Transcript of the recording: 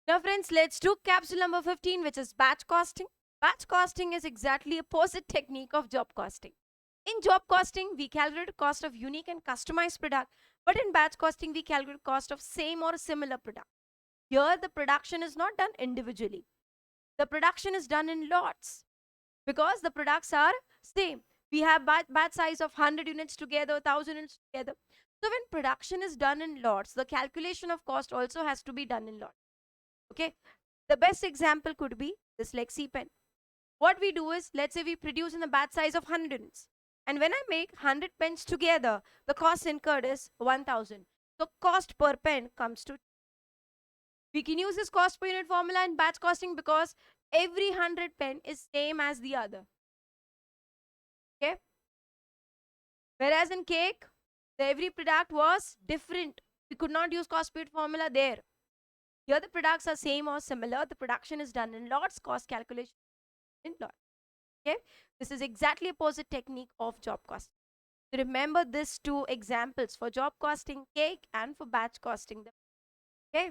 Now friends, let's do capsule number 15, which is batch costing. Batch costing is exactly opposite technique of job costing. In job costing, we calculate cost of unique and customized product, but in batch costing, we calculate cost of same or similar product. Here, the production is not done individually. The production is done in lots because the products are same. We have batch size of 100 units together, 1000 units together. So when production is done in lots, the calculation of cost also has to be done in lots. Okay. The best example could be this Lexi pen. What we do is, let's say we produce in the batch size of 100 units. And when I make 100 pens together, the cost incurred is 1000. So cost per pen comes to. We can use this cost per unit formula in batch costing because every 100 pen is same as the other. Okay. Whereas in cake, every product was different. We could not use cost per unit formula there. Here the products are same or similar. The production is done in lots, cost calculation in lots. Okay. This is exactly opposite technique of job costing. So remember these two examples for job costing cake and for batch costing. Okay.